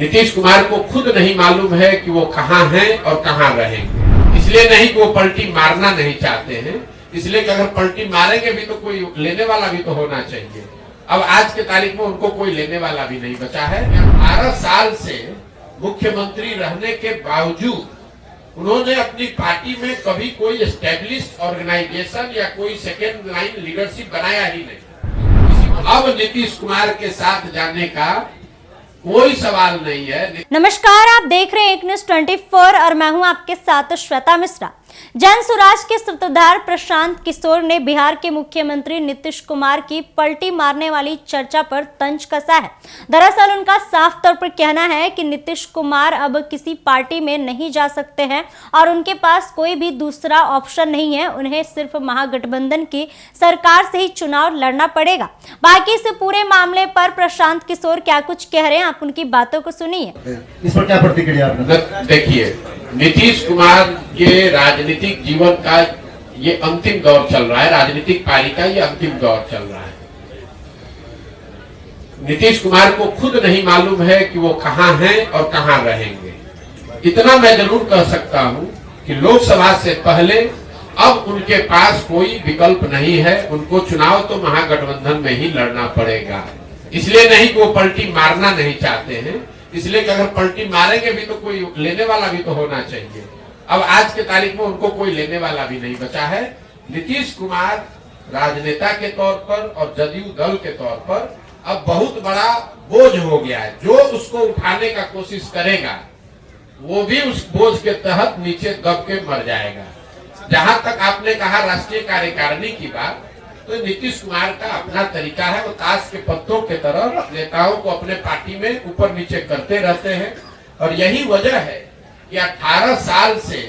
नीतीश कुमार को खुद नहीं मालूम है कि वो कहाँ हैं और कहाँ रहेंगे। इसलिए नहीं कि वो पलटी मारना नहीं चाहते हैं, इसलिए कि अगर पलटी मारेंगे भी तो कोई लेने वाला भी तो होना चाहिए। अब आज के तारीख में उनको कोई लेने वाला भी नहीं बचा है। 18 साल से मुख्यमंत्री रहने के बावजूद उन्होंने अपनी पार्टी में कभी कोई एस्टेब्लिश्ड ऑर्गेनाइजेशन या कोई सेकेंड लाइन लीडरशिप बनाया ही नहीं। अब नीतीश कुमार के साथ जाने का कोई सवाल नहीं है। नमस्कार, आप देख रहे हैं एक न्यूज़ 24 और मैं हूं आपके साथ श्वेता मिश्रा। जन स्वराज के सूत्रधार प्रशांत किशोर ने बिहार के मुख्यमंत्री नीतीश कुमार की पलटी मारने वाली चर्चा पर तंज कसा है। दरअसल उनका साफ तौर पर कहना है कि नीतीश कुमार अब किसी पार्टी में नहीं जा सकते हैं और उनके पास कोई भी दूसरा ऑप्शन नहीं है। उन्हें सिर्फ महागठबंधन की सरकार से ही चुनाव लड़ना पड़ेगा। बाकी इस पूरे मामले पर प्रशांत किशोर क्या कुछ कह रहे हैं, आप उनकी बातों को सुनिए। इस पर क्या प्रतिक्रिया आपने? देखिए, नीतीश कुमार के राजनीतिक जीवन का ये अंतिम दौर चल रहा है, राजनीतिक पारी का ये अंतिम दौर चल रहा है। नीतीश कुमार को खुद नहीं मालूम है कि वो कहाँ हैं और कहाँ रहेंगे। इतना मैं जरूर कह सकता हूं कि लोकसभा से पहले अब उनके पास कोई विकल्प नहीं है। उनको चुनाव तो महागठबंधन में ही लड़ना पड़ेगा। इसलिए नहीं कि वो पलटी मारना नहीं चाहते हैं, इसलिए कि अगर पलटी मारेंगे भी तो कोई लेने वाला भी तो होना चाहिए। अब आज के तारीख में उनको कोई लेने वाला भी नहीं बचा है। नीतीश कुमार राजनेता के तौर पर और जदयू दल के तौर पर अब बहुत बड़ा बोझ हो गया है। जो उसको उठाने का कोशिश करेगा वो भी उस बोझ के तहत नीचे दब के मर जाएगा। जहां तक आपने कहा राष्ट्रीय कार्यकारिणी की बात, तो नीतीश कुमार का अपना तरीका है। वो ताश के पत्तों के तरह नेताओं को अपने पार्टी में ऊपर नीचे करते रहते हैं और यही वजह है कि 18 साल से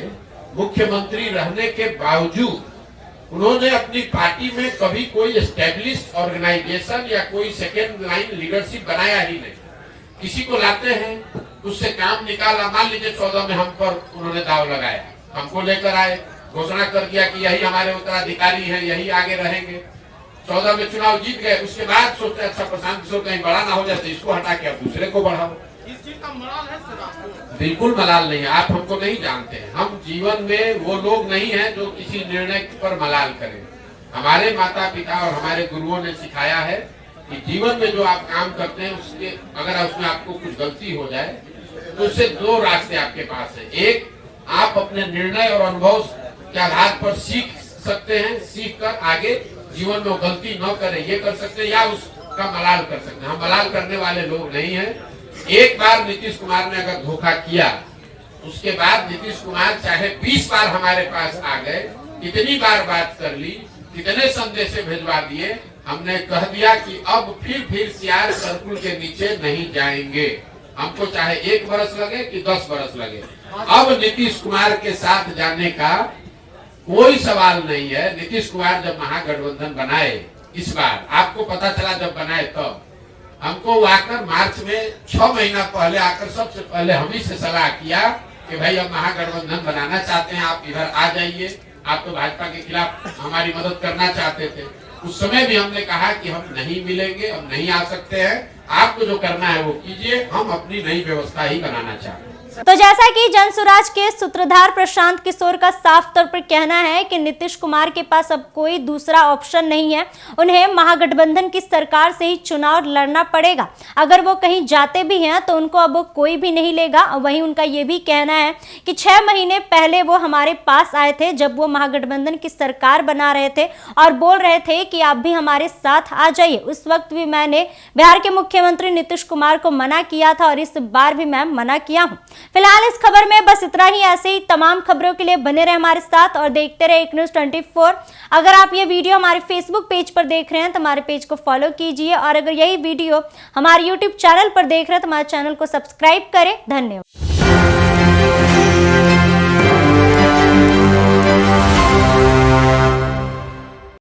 मुख्यमंत्री रहने के बावजूद उन्होंने अपनी पार्टी में कभी कोई एस्टेब्लिश्ड ऑर्गेनाइजेशन या कोई सेकेंड लाइन लीडरशिप बनाया ही नहीं। किसी को लाते हैं, उससे काम निकाला। मान लीजिए 14 में हम पर उन्होंने दाव लगाया, हमको लेकर आए, घोषणा कर दिया कि यही हमारे उत्तराधिकारी हैं, यही आगे रहेंगे। 14 में चुनाव जीत गए। उसके बाद सोचते अच्छा प्रशांत किशोर कहीं बड़ा ना हो जाए तो इसको हटा के आप दूसरे को बढ़ाओ। इस चीज का मलाल है सर आपको? बिल्कुल मलाल नहीं है। आप हमको नहीं जानते हैं। हम जीवन में वो लोग नहीं हैं जो किसी निर्णय पर मलाल करें। हमारे माता पिता और हमारे गुरुओं ने सिखाया है कि जीवन में जो आप काम करते हैं उसके अगर उसमें आपको कुछ गलती हो जाए तो उससे दो रास्ते आपके पास है। एक, आप अपने निर्णय और अनुभव के आधार पर सीख सकते हैं, सीख कर आगे जीवन में गलती न करें ये कर सकते हैं, या उसका मलाल कर सकते हैं। हम मलाल करने वाले लोग नहीं हैं। एक बार नीतीश कुमार ने अगर धोखा किया, उसके बाद नीतीश कुमार चाहे 20 बार हमारे पास आ गए, कितनी बार बात कर ली, कितने संदेश भेजवा दिए, हमने कह दिया कि अब फिर सियार सर्कुल के नीचे नहीं जाएंगे। हमको चाहे 1 बरस लगे कि 10 बरस लगे। अब नीतीश कुमार के साथ जाने का कोई सवाल नहीं है। नीतीश कुमार जब महागठबंधन बनाए, इस बार आपको पता चला जब बनाए तब हमको आकर मार्च में 6 महीना पहले आकर सबसे पहले हम ही से सलाह किया कि भाई अब महागठबंधन बनाना चाहते हैं, आप इधर आ जाइए। आप तो भाजपा के खिलाफ हमारी मदद करना चाहते थे। उस समय भी हमने कहा कि हम नहीं मिलेंगे, हम नहीं आ सकते हैं, आपको जो करना है वो कीजिए, हम अपनी नई व्यवस्था ही बनाना चाहते हैं। तो जैसा कि जन स्वराज के सूत्रधार प्रशांत किशोर का साफ तौर पर कहना है कि नीतीश कुमार के पास अब कोई दूसरा ऑप्शन नहीं है। उन्हें महागठबंधन की सरकार से ही चुनाव लड़ना पड़ेगा। अगर वो कहीं जाते भी हैं तो उनको अब कोई भी नहीं लेगा। वहीं उनका ये भी कहना है कि 6 महीने पहले वो हमारे पास आए थे जब वो महागठबंधन की सरकार बना रहे थे और बोल रहे थे कि आप भी हमारे साथ आ जाइए। उस वक्त भी मैंने बिहार के मुख्यमंत्री नीतीश कुमार को मना किया था और इस बार भी मैं मना किया हूँ। फिलहाल इस खबर में बस इतना ही। ऐसे ही तमाम खबरों के लिए बने रहे हमारे साथ और देखते रहे एक न्यूज़ 24। अगर आप ये वीडियो हमारे फेसबुक पेज पर देख रहे हैं तो हमारे पेज को फॉलो कीजिए और अगर यही वीडियो हमारे यूट्यूब चैनल पर देख रहे हैं तो हमारे चैनल को सब्सक्राइब करें। धन्यवाद।